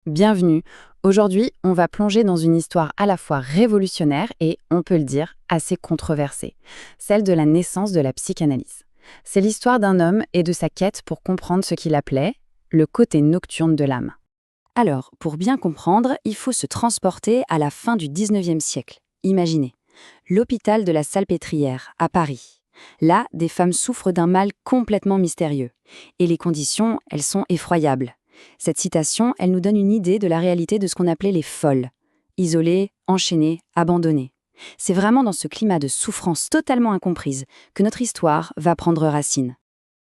Bienvenue. Aujourd'hui, on va plonger dans une histoire à la fois révolutionnaire et, on peut le dire, assez controversée, celle de la naissance de la psychanalyse. C'est l'histoire d'un homme et de sa quête pour comprendre ce qu'il appelait le côté nocturne de l'âme. Alors, pour bien comprendre, il faut se transporter à la fin du 19e siècle. Imaginez, l'hôpital de la Salpêtrière, à Paris. Là, des femmes souffrent d'un mal complètement mystérieux. Et les conditions, elles sont effroyables. Cette citation, elle nous donne une idée de la réalité de ce qu'on appelait les folles. Isolées, enchaînées, abandonnées. C'est vraiment dans ce climat de souffrance totalement incomprise que notre histoire va prendre racine.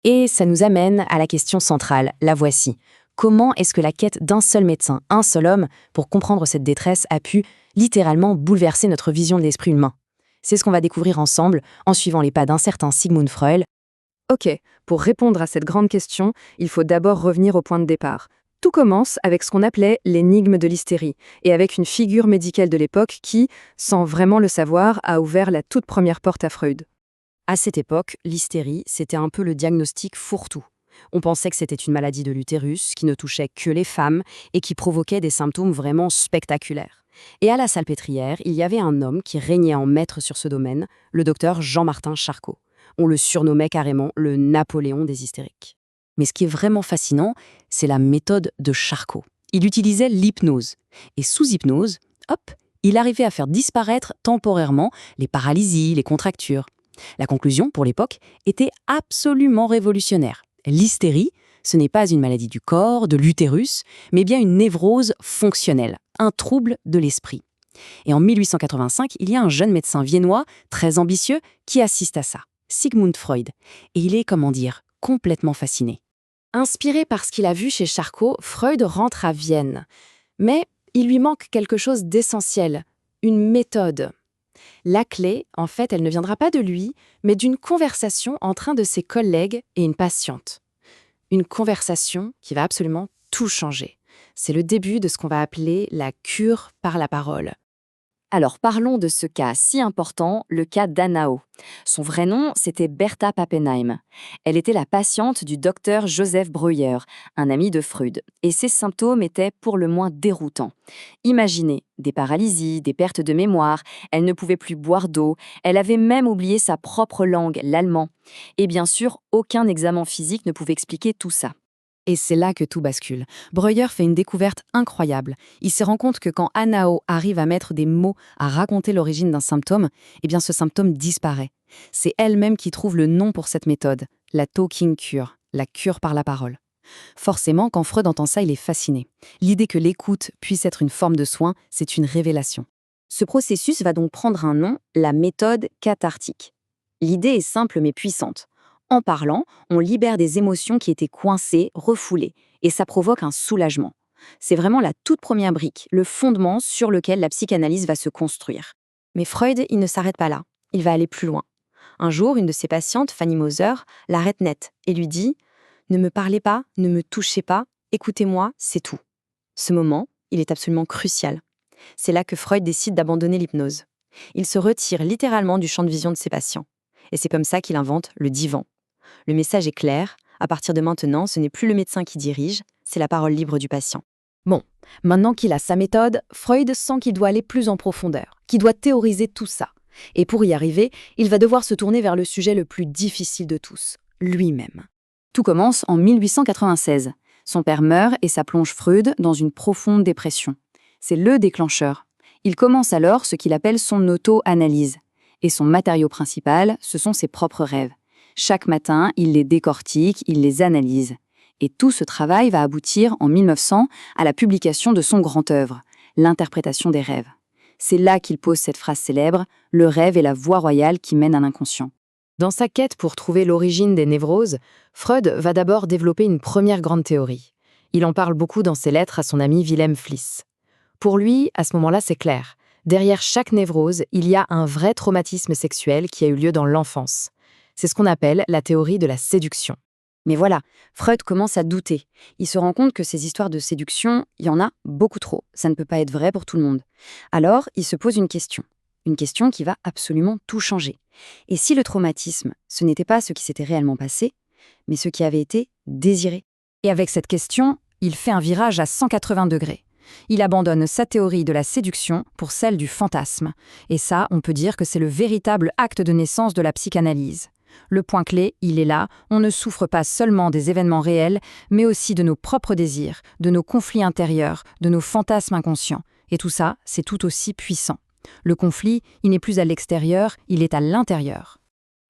Et ça nous amène à la question centrale, la voici. Comment est-ce que la quête d'un seul médecin, un seul homme, pour comprendre cette détresse a pu littéralement bouleverser notre vision de l'esprit humain? C'est ce qu'on va découvrir ensemble en suivant les pas d'un certain Sigmund Freud. Ok, pour répondre à cette grande question, il faut d'abord revenir au point de départ. Tout commence avec ce qu'on appelait l'énigme de l'hystérie, et avec une figure médicale de l'époque qui, sans vraiment le savoir, a ouvert la toute première porte à Freud. À cette époque, l'hystérie, c'était un peu le diagnostic fourre-tout. On pensait que c'était une maladie de l'utérus qui ne touchait que les femmes et qui provoquait des symptômes vraiment spectaculaires. Et à la Salpêtrière, il y avait un homme qui régnait en maître sur ce domaine, le docteur Jean-Martin Charcot. On le surnommait carrément le Napoléon des hystériques. Mais ce qui est vraiment fascinant, c'est la méthode de Charcot. Il utilisait l'hypnose. Et sous hypnose, hop, il arrivait à faire disparaître temporairement les paralysies, les contractures. La conclusion, pour l'époque, était absolument révolutionnaire. L'hystérie, ce n'est pas une maladie du corps, de l'utérus, mais bien une névrose fonctionnelle, un trouble de l'esprit. Et en 1885, il y a un jeune médecin viennois, très ambitieux, qui assiste à ça, Sigmund Freud. Et il est, comment dire, complètement fasciné. Inspiré par ce qu'il a vu chez Charcot, Freud rentre à Vienne. Mais il lui manque quelque chose d'essentiel, une méthode. La clé, en fait, elle ne viendra pas de lui, mais d'une conversation entre un de ses collègues et une patiente. Une conversation qui va absolument tout changer. C'est le début de ce qu'on va appeler la cure par la parole. Alors parlons de ce cas si important, le cas d'Anao. Son vrai nom, c'était Bertha Pappenheim. Elle était la patiente du docteur Joseph Breuer, un ami de Freud, et ses symptômes étaient pour le moins déroutants. Imaginez, des paralysies, des pertes de mémoire, elle ne pouvait plus boire d'eau, elle avait même oublié sa propre langue, l'allemand. Et bien sûr, aucun examen physique ne pouvait expliquer tout ça. Et c'est là que tout bascule. Breuer fait une découverte incroyable. Il se rend compte que quand Anao arrive à mettre des mots, à raconter l'origine d'un symptôme, eh bien ce symptôme disparaît. C'est elle-même qui trouve le nom pour cette méthode, la talking cure, la cure par la parole. Forcément, quand Freud entend ça, il est fasciné. L'idée que l'écoute puisse être une forme de soin, c'est une révélation. Ce processus va donc prendre un nom, la méthode cathartique. L'idée est simple mais puissante. En parlant, on libère des émotions qui étaient coincées, refoulées, et ça provoque un soulagement. C'est vraiment la toute première brique, le fondement sur lequel la psychanalyse va se construire. Mais Freud, il ne s'arrête pas là, il va aller plus loin. Un jour, une de ses patientes, Fanny Moser, l'arrête net et lui dit « Ne me parlez pas, ne me touchez pas, écoutez-moi, c'est tout ». Ce moment, il est absolument crucial. C'est là que Freud décide d'abandonner l'hypnose. Il se retire littéralement du champ de vision de ses patients. Et c'est comme ça qu'il invente le divan. Le message est clair, à partir de maintenant, ce n'est plus le médecin qui dirige, c'est la parole libre du patient. Bon, maintenant qu'il a sa méthode, Freud sent qu'il doit aller plus en profondeur, qu'il doit théoriser tout ça. Et pour y arriver, il va devoir se tourner vers le sujet le plus difficile de tous, lui-même. Tout commence en 1896. Son père meurt et ça plonge Freud dans une profonde dépression. C'est le déclencheur. Il commence alors ce qu'il appelle son auto-analyse. Et son matériau principal, ce sont ses propres rêves. Chaque matin, il les décortique, il les analyse. Et tout ce travail va aboutir en 1900 à la publication de son grand œuvre, l'interprétation des rêves. C'est là qu'il pose cette phrase célèbre, « Le rêve est la voie royale qui mène à l'inconscient ». Dans sa quête pour trouver l'origine des névroses, Freud va d'abord développer une première grande théorie. Il en parle beaucoup dans ses lettres à son ami Wilhelm Fliess. Pour lui, à ce moment-là, c'est clair. Derrière chaque névrose, il y a un vrai traumatisme sexuel qui a eu lieu dans l'enfance. C'est ce qu'on appelle la théorie de la séduction. Mais voilà, Freud commence à douter. Il se rend compte que ces histoires de séduction, il y en a beaucoup trop. Ça ne peut pas être vrai pour tout le monde. Alors, il se pose une question qui va absolument tout changer. Et si le traumatisme, ce n'était pas ce qui s'était réellement passé, mais ce qui avait été désiré? Et avec cette question, il fait un virage à 180 degrés. Il abandonne sa théorie de la séduction pour celle du fantasme. Et ça, on peut dire que c'est le véritable acte de naissance de la psychanalyse. Le point clé, il est là, on ne souffre pas seulement des événements réels, mais aussi de nos propres désirs, de nos conflits intérieurs, de nos fantasmes inconscients. Et tout ça, c'est tout aussi puissant. Le conflit, il n'est plus à l'extérieur, il est à l'intérieur.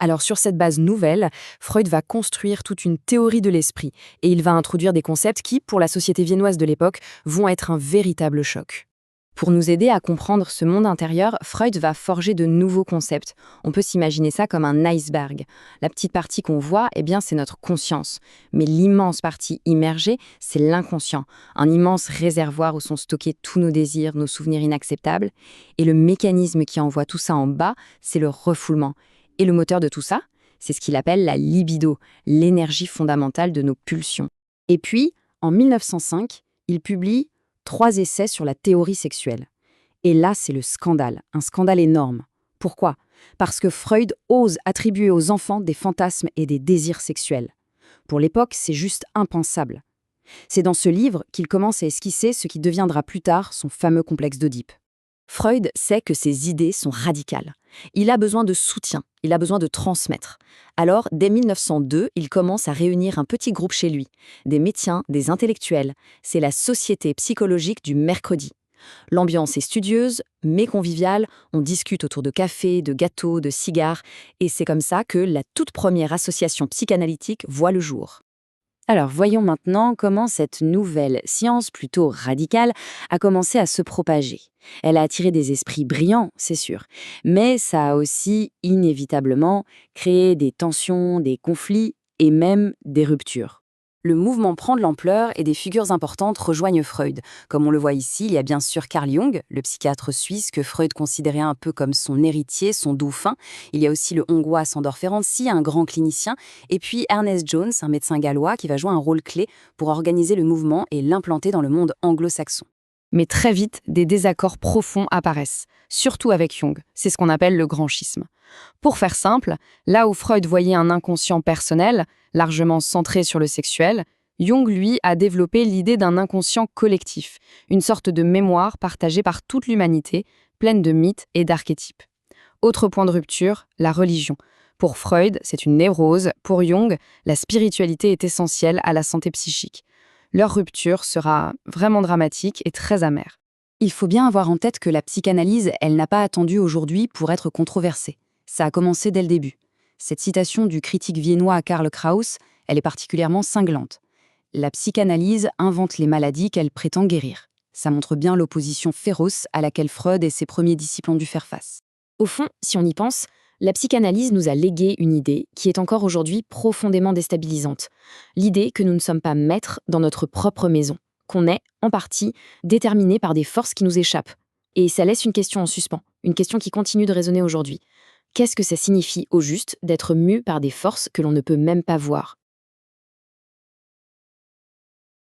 Alors sur cette base nouvelle, Freud va construire toute une théorie de l'esprit et il va introduire des concepts qui, pour la société viennoise de l'époque, vont être un véritable choc. Pour nous aider à comprendre ce monde intérieur, Freud va forger de nouveaux concepts. On peut s'imaginer ça comme un iceberg. La petite partie qu'on voit, c'est notre conscience. Mais l'immense partie immergée, c'est l'inconscient. Un immense réservoir où sont stockés tous nos désirs, nos souvenirs inacceptables. Et le mécanisme qui envoie tout ça en bas, c'est le refoulement. Et le moteur de tout ça, c'est ce qu'il appelle la libido, l'énergie fondamentale de nos pulsions. Et puis, en 1905, il publie 3 essais sur la théorie sexuelle. Et là, c'est le scandale, un scandale énorme. Pourquoi ? Parce que Freud ose attribuer aux enfants des fantasmes et des désirs sexuels. Pour l'époque, c'est juste impensable. C'est dans ce livre qu'il commence à esquisser ce qui deviendra plus tard son fameux complexe d'Oedipe. Freud sait que ses idées sont radicales. Il a besoin de soutien, il a besoin de transmettre. Alors, dès 1902, il commence à réunir un petit groupe chez lui, des médecins, des intellectuels. C'est la Société psychologique du mercredi. L'ambiance est studieuse, mais conviviale, on discute autour de café, de gâteaux, de cigares, et c'est comme ça que la toute première association psychanalytique voit le jour. Alors, voyons maintenant comment cette nouvelle science plutôt radicale a commencé à se propager. Elle a attiré des esprits brillants, c'est sûr, mais ça a aussi inévitablement créé des tensions, des conflits et même des ruptures. Le mouvement prend de l'ampleur et des figures importantes rejoignent Freud. Comme on le voit ici, il y a bien sûr Carl Jung, le psychiatre suisse que Freud considérait un peu comme son héritier, son dauphin. Il y a aussi le Hongrois Sándor Ferenczi, un grand clinicien. Et puis Ernest Jones, un médecin gallois qui va jouer un rôle clé pour organiser le mouvement et l'implanter dans le monde anglo-saxon. Mais très vite, des désaccords profonds apparaissent, surtout avec Jung. C'est ce qu'on appelle le grand schisme. Pour faire simple, là où Freud voyait un inconscient personnel, largement centré sur le sexuel, Jung, lui, a développé l'idée d'un inconscient collectif, une sorte de mémoire partagée par toute l'humanité, pleine de mythes et d'archétypes. Autre point de rupture, la religion. Pour Freud, c'est une névrose. Pour Jung, la spiritualité est essentielle à la santé psychique. Leur rupture sera vraiment dramatique et très amère. Il faut bien avoir en tête que la psychanalyse, elle n'a pas attendu aujourd'hui pour être controversée. Ça a commencé dès le début. Cette citation du critique viennois Karl Kraus, elle est particulièrement cinglante. La psychanalyse invente les maladies qu'elle prétend guérir. Ça montre bien l'opposition féroce à laquelle Freud et ses premiers disciples ont dû faire face. Au fond, si on y pense, la psychanalyse nous a légué une idée qui est encore aujourd'hui profondément déstabilisante. L'idée que nous ne sommes pas maîtres dans notre propre maison, qu'on est, en partie, déterminés par des forces qui nous échappent. Et ça laisse une question en suspens, une question qui continue de résonner aujourd'hui. Qu'est-ce que ça signifie, au juste, d'être mu par des forces que l'on ne peut même pas voir ?